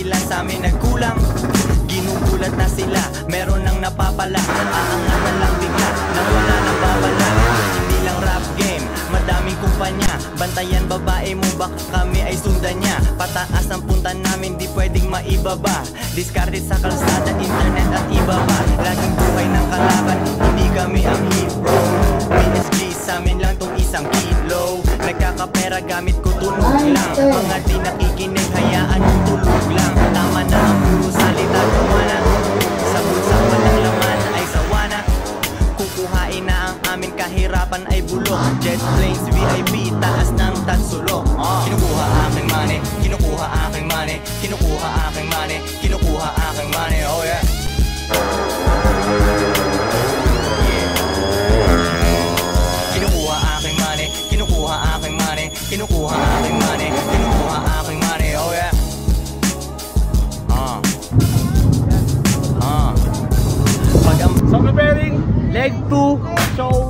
nila sa amin nagkulang. Ginugulat na sila, meron nang napapala. Aangat na lang bigla, nang wala nang babala. Hindi lang rap game, madaming kumpanya. Bantayan babae mo, baka kami ay sundan niya. Pataas ang punta namin, di pwedeng maibaba. Discarded sa kalsada, internet at iba pa. Laging buhay ng kalaban, hindi kami ang hero. PSG, sa amin lang tong isang kilo. Nagkakapera gamit ko tunog lang. Mga di nakikinig, hayaan yung tulog lang. Tama na ang puro salita, kumana. Sa bulsa walang laman ay sawana. Kukuhain na ang aming kahirapan ay bulok. Jet planes, VIP, taas ng tagsulok. Kinukuha aking money, kinukuha aking money, kinukuha aking money, kinukuha aking money, oh yeah. Kinukuha aking money, kinukuha aking money, kinukuha aking money, kinukuha aking money, oh yeah. So preparing leg 2 show